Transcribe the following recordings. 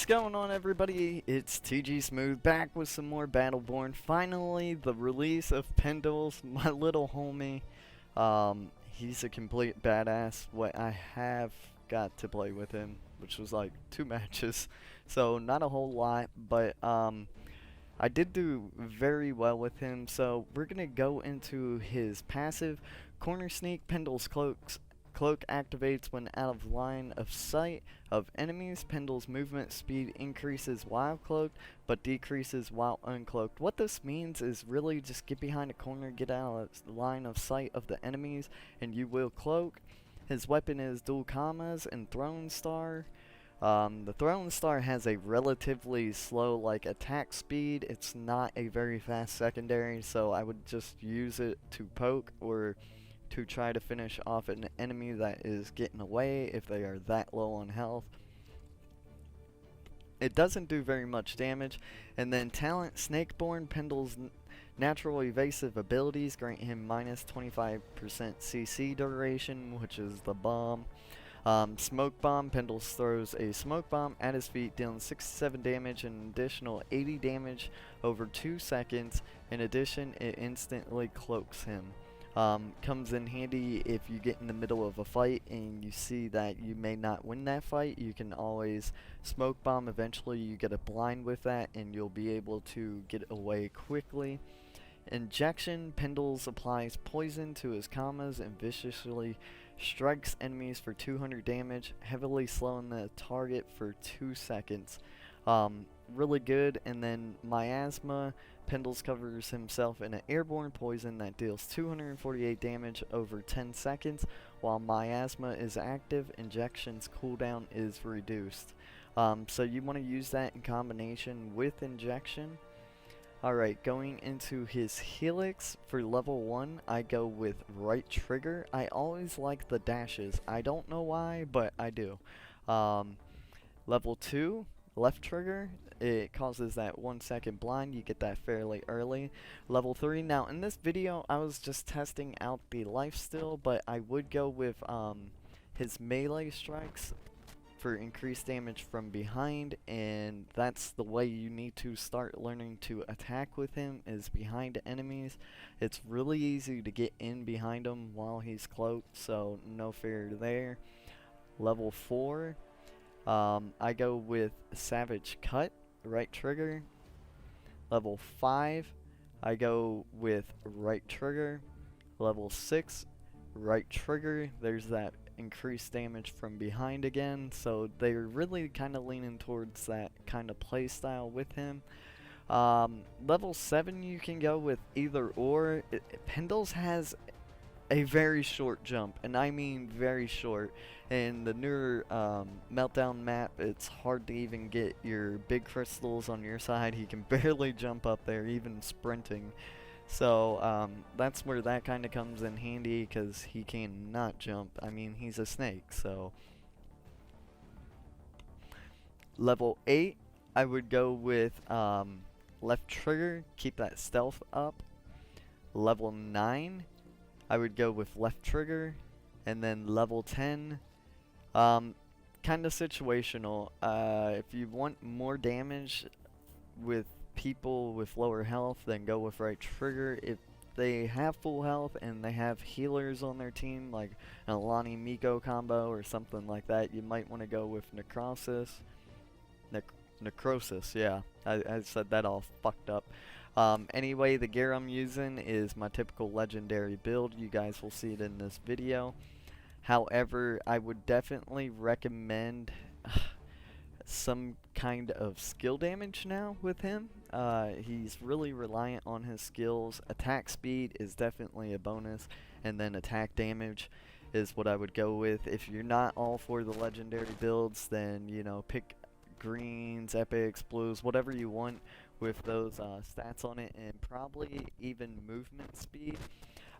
going on, everybody? It's TG Smooth back with some more Battleborn. Finally, the release of Pendles, my little homie. He's a complete badass. What I have got to play with him, which was like 2 matches, so not a whole lot, but I did do very well with him. So we're gonna go into his passive. Corner Sneak. Pendles Cloak activates when out of line of sight of enemies. Pendles movement speed increases while cloaked, but decreases while uncloaked. What this means is really just get behind a corner, get out of line of sight of the enemies, and you will cloak. His weapon is dual commas and Throne Star. The Throne Star has a relatively slow attack speed. It's not a very fast secondary, so I would just use it to poke or to try to finish off an enemy that is getting away if they are that low on health. It doesn't do very much damage. And then talent Snakeborn. Pendle's natural evasive abilities grant him minus 25% CC duration, which is the bomb. Smoke Bomb. Pendles throws a smoke bomb at his feet, dealing 67 damage and an additional 80 damage over 2 seconds. In addition, it instantly cloaks him. Comes in handy if you get in the middle of a fight and you see that you may not win that fight. You can always smoke bomb. Eventually you get a blind with that and you'll be able to get away quickly. Injection. Pendles applies poison to his commas and viciously strikes enemies for 200 damage, heavily slowing the target for 2 seconds. Really good. And then Miasma. Pendles covers himself in an airborne poison that deals 248 damage over 10 seconds. While Miasma is active, injection's cooldown is reduced. So you want to use that in combination with injection. Alright, going into his Helix. For level 1, I go with right trigger. I always like the dashes. I don't know why, but I do. Level 2, left trigger. It causes that 1 second blind. You get that fairly early. Level 3. Now in this video I was just testing out the lifesteal, but I would go with his melee strikes for increased damage from behind, and that's the way you need to start learning to attack with him, is behind enemies. It's really easy to get in behind him while he's cloaked, so no fear there. Level 4. I go with Savage Cut, right trigger. Level 5, I go with right trigger. Level 6, right trigger. There's that increased damage from behind again, so they're really kind of leaning towards that kind of play style with him. Level 7, you can go with either or. Pendles has a very short jump, and I mean very short. In the newer Meltdown map, it's hard to even get your big crystals on your side. He can barely jump up there, even sprinting. So that's where that kind of comes in handy, because he cannot jump. I mean, he's a snake. So level 8, I would go with left trigger, keep that stealth up. Level 9, I would go with left trigger. And then level 10, kind of situational. If you want more damage with people with lower health, then go with right trigger. If they have full health and they have healers on their team, like an Alani Miko combo or something like that, you might want to go with Necrosis. Necrosis, yeah. I said that all fucked up. Anyway, the gear I'm using is my typical legendary build. You guys will see it in this video. However, I would definitely recommend some kind of skill damage now with him. He's really reliant on his skills. Attack speed is definitely a bonus, and then attack damage is what I would go with. If you're not all for the legendary builds, then you know, pick greens, epics, blues, whatever you want with those stats on it, and probably even movement speed.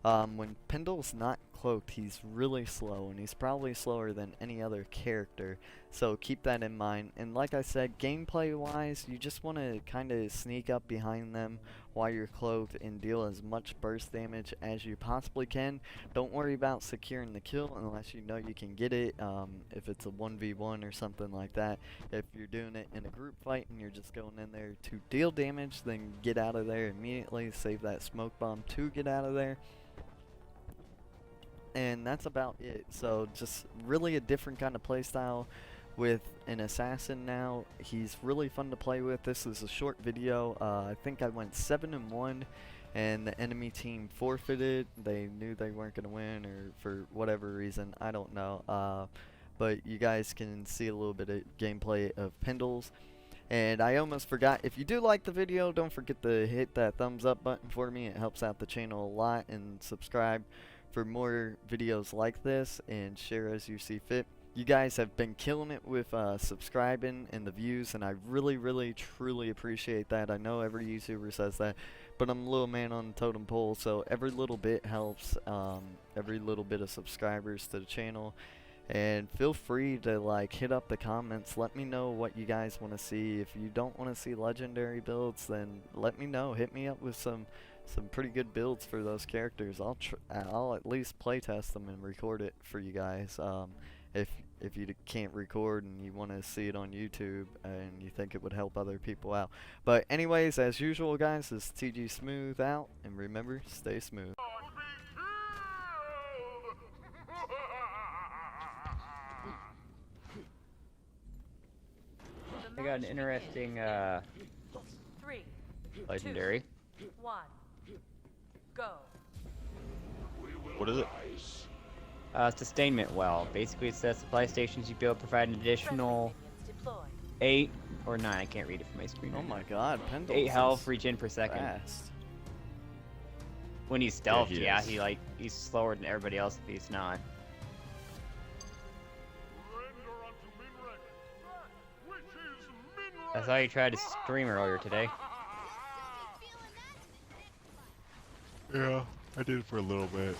When Pendle's not cloaked, he's really slow, and he's probably slower than any other character. So keep that in mind. And like I said, gameplay wise, you just want to kind of sneak up behind them while you're cloaked and deal as much burst damage as you possibly can. Don't worry about securing the kill unless you know you can get it, if it's a 1v1 or something like that. If you're doing it in a group fight and you're just going in there to deal damage, then get out of there immediately. Save that smoke bomb to get out of there. And that's about it. So just really a different kind of playstyle with an assassin now. He's really fun to play with. This is a short video. I think I went 7-1 and the enemy team forfeited. They knew they weren't going to win, or for whatever reason, I don't know. But you guys can see a little bit of gameplay of Pendles. And I almost forgot, if you do like the video, don't forget to hit that thumbs up button for me. It helps out the channel a lot. And subscribe for more videos like this, and share as you see fit. You guys have been killing it with subscribing and the views, and I really truly appreciate that. I know every YouTuber says that, but I'm a little man on the totem pole, so every little bit helps. Every little bit of subscribers to the channel. And feel free to like hit up the comments. Let me know what you guys want to see. If you don't want to see legendary builds, then let me know. Hit me up with some pretty good builds for those characters. I'll at least playtest them and record it for you guys. If you can't record and you want to see it on YouTube and you think it would help other people out. But anyways, as usual, guys, this is TG Smooth out, and remember, stay smooth. I got an interesting legendary. 2, 1, go. What is it? Sustainment well. Basically, it says supply stations you build provide an additional 8 or 9. I can't read it from my screen. Oh my God, Pendles 8 health regen per second. fast. When he's stealthed, Yeah, he is. he's slower than everybody else if he's not. I saw you tried to stream earlier today. Yeah, I did for a little bit.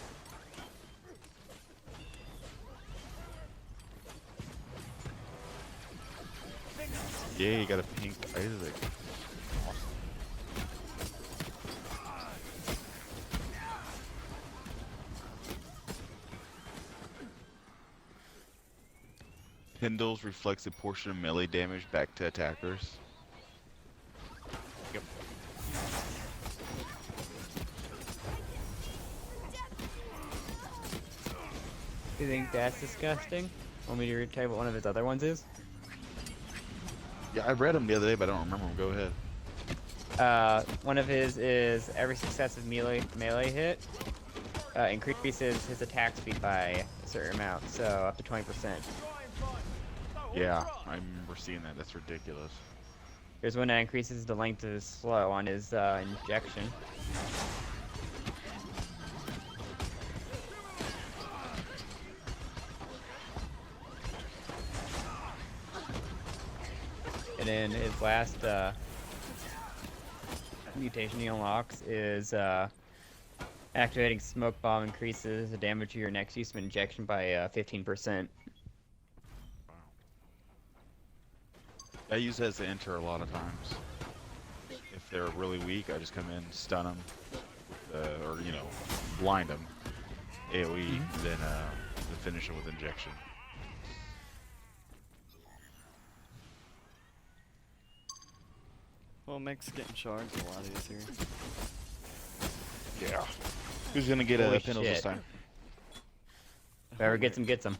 Yeah, you got a pink Isaac. Awesome. Pendles reflects a portion of melee damage back to attackers. Yep. You think that's disgusting? Want me to tell you what one of his other ones is? Yeah, I read them the other day, but I don't remember them. Go ahead. One of his is every successive melee hit increases his attack speed by a certain amount, so up to 20%. Yeah, I remember seeing that. That's ridiculous. Here's one that increases the length of his slow on his injection. And then his last mutation he unlocks is activating smoke bomb increases the damage of your next use of injection by 15%. I use it as an enter a lot of times. If they're really weak, I just come in, stun them, or you know, blind them, AOE, and then finish them with injection. Well, it makes getting shards a lot easier. Yeah. Who's gonna get Holy Pendles this shit. time? Whoever gets him, gets him.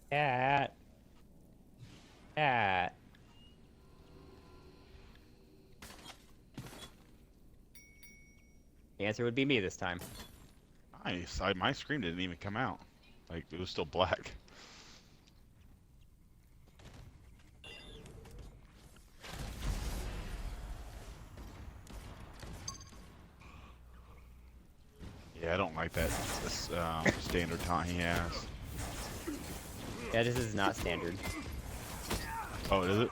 Cat. Cat. The answer would be me this time. Nice. My screen didn't even come out. Like, it was still black. Yeah, I don't like that. This standard taunt he has. Yeah, this is not standard. Oh, is it?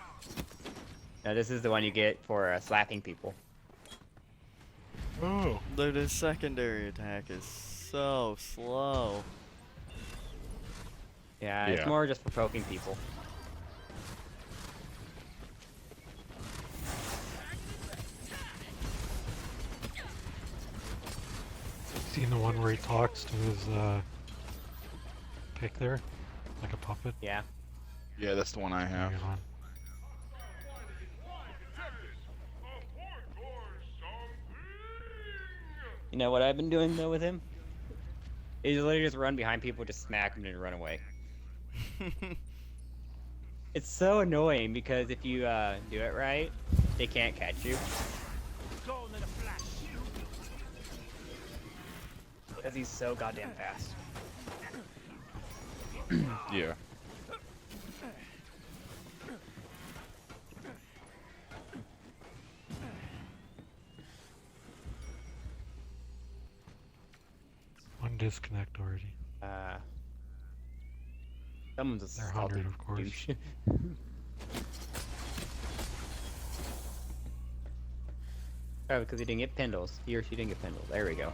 No, this is the one you get for slapping people. Oh. Dude, his secondary attack is so slow. Yeah, it's Yeah. more just for poking people. Seen the one where he talks to his pick there? Like a puppet? Yeah. Yeah, that's the one I have. Good one. You know what I've been doing though with him? Is literally just run behind people, just smack them and run away. It's so annoying because if you do it right, they can't catch you. Because he's so goddamn fast. Yeah. One disconnect already. Someone's a They're salty 100, of course. douche. Oh, because he didn't get Pendles. He or she didn't get Pendles. There we go.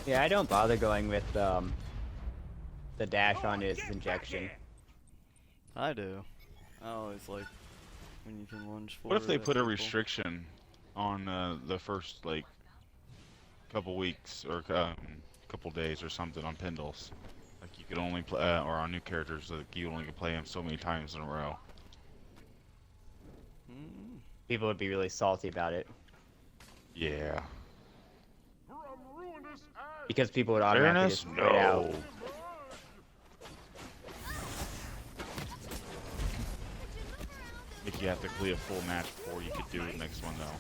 Yeah, I don't bother going with the dash on his injection. I do. I always like when you can lunge forward. What if they at put a people. restriction on the first like couple weeks or couple days or something on Pendles? Like you could only play, or on new characters, like you only can play them so many times in a row. Mm. People would be really salty about it. Yeah. Because people would automatically Fairness? just quit out. No. Make you have to play a full match before you could do the next one though.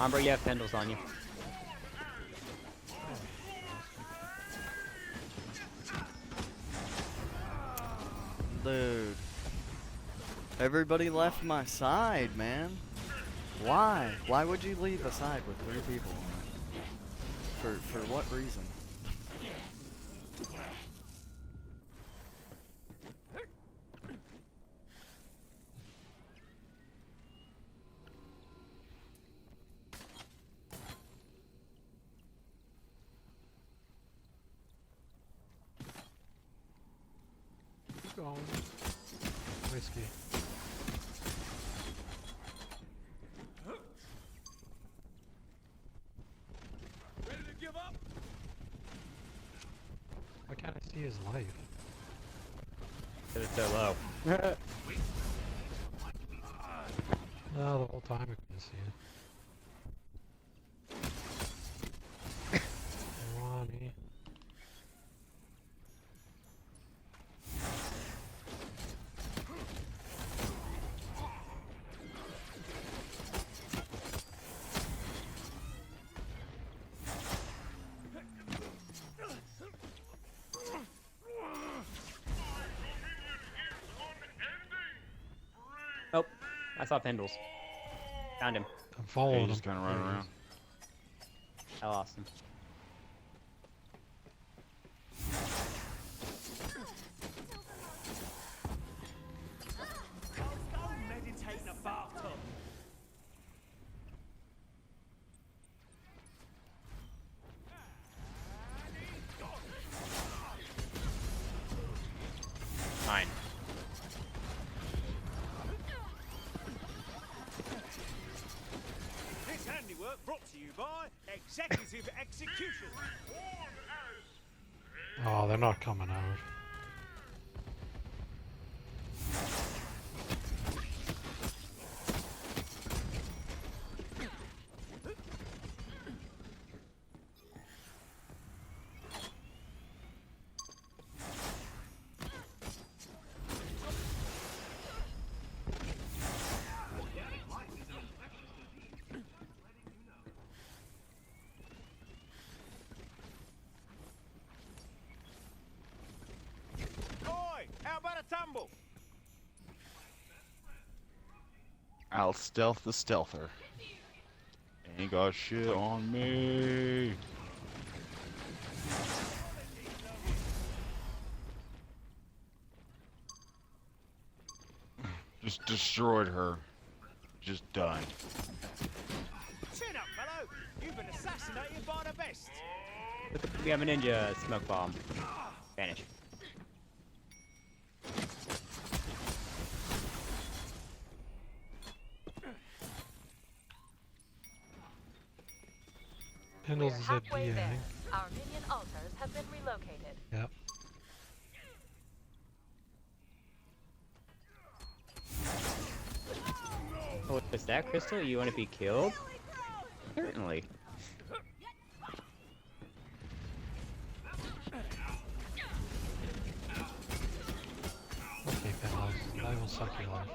Umbra, you have Pendles on you. Dude. Everybody left my side, man. Why? Why would you leave a side with 3 people on it? For what reason? Keep going. Whiskey. Why can't I see his life? Because it's so low. No, the whole time I couldn't see it. Come on, me. Oh, I saw Pendles. Found him. I'm Yeah, following you him. just kind of run There he around. is. How awesome. Fine. This handiwork brought to you by Executive Execution. Oh, they're not coming out. I'll stealth the stealther. Ain't got shit on me. Just destroyed her. Just done. Chin up, fellow. You've been assassinated by the best. We have a ninja smoke bomb. Vanish. Pendles We're is at halfway D, I there. think. Our minion altars have been relocated. Yep. Oh, is that Crystal? You want to be killed? Certainly. Okay, Pendles. I will suck your life.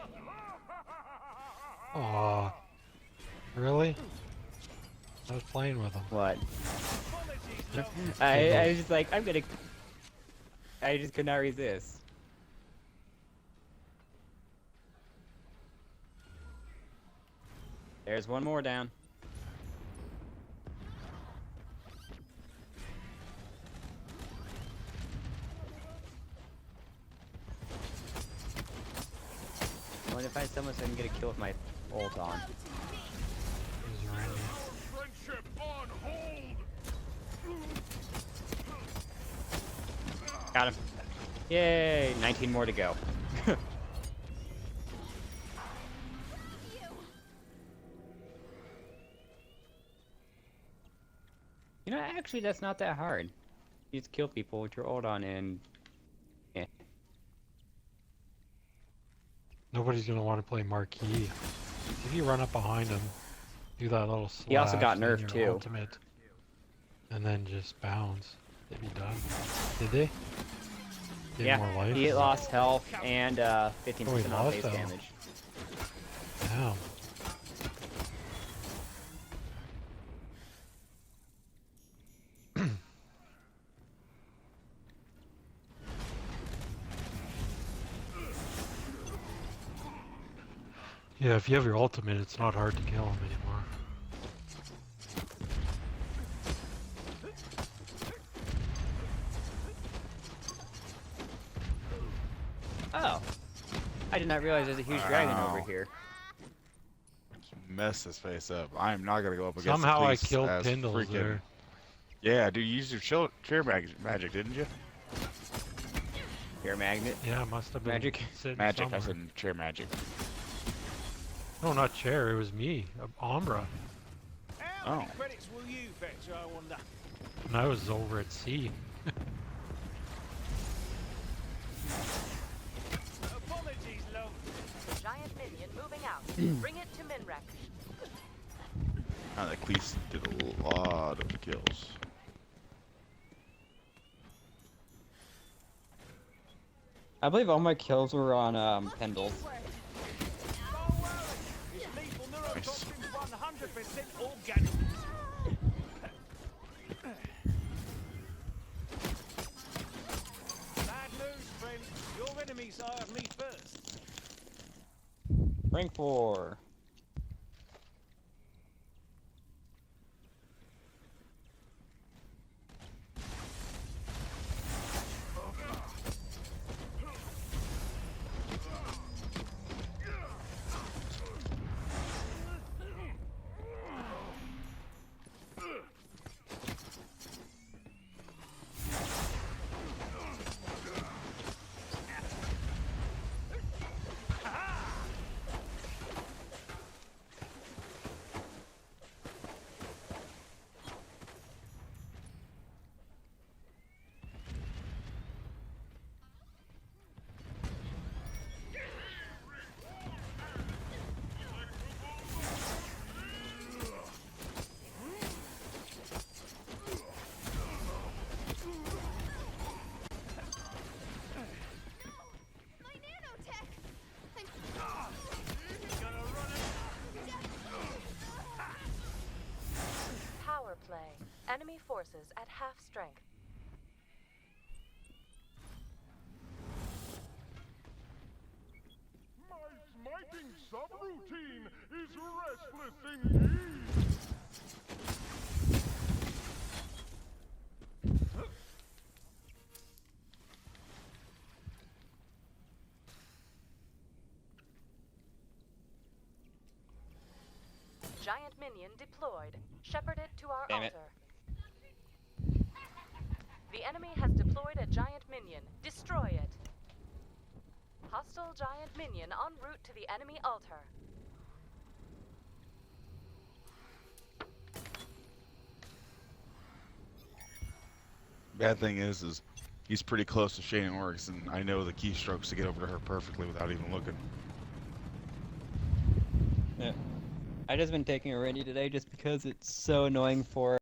Aw. Really? I was playing with him. What? Apologies, love. I was just like, I just could not resist. There's one more down. I want to find someone so I can get a kill with my ult on. He's Randy. Friendship on hold. Got him. Yay! 19 more to go. You know, actually, that's not that hard. You just kill people with your ult on and... Yeah. Nobody's gonna want to play Marquee. If you run up behind him, do that little slash, He also got then nerfed, your too. ultimate, and then just bounce. They'd be done. Did they? Get Yeah, more life? he lost health and 15% Oh, he off lost base health. damage. Damn. Yeah, if you have your ultimate, it's not hard to kill him anymore. Oh. I did not realize there's a huge dragon over Wow. here. Mess this face up. I am not gonna go up against Somehow the I police killed as Pendles freaking... there. Yeah, dude, you used your chair magic, didn't you? Air magnet. Yeah, it must have been Magic. sitting Magic, I somewhere. said chair magic. No, not chair. It was me, Umbra, How many Oh. credits will you fetch, I wonder? and I was over at sea. Apologies, love. Giant minion moving out. Bring it to Minrek. The police did a lot of kills. I believe all my kills were on Pendles. Don't worry. It's lethal neurotoxins 100% organic. Bad news, friend. Your enemies hired me first. Rank 4. Power play. Enemy forces at half strength. My smiting subroutine Giant minion deployed. Shepherd it to our Damn it. altar. The enemy has deployed a giant minion. Destroy it. Hostile giant minion en route to the enemy altar. Bad thing is he's pretty close to Shane Orix, and I know the keystrokes to get over to her perfectly without even looking. Yeah. I just been taking a ready today just because it's so annoying for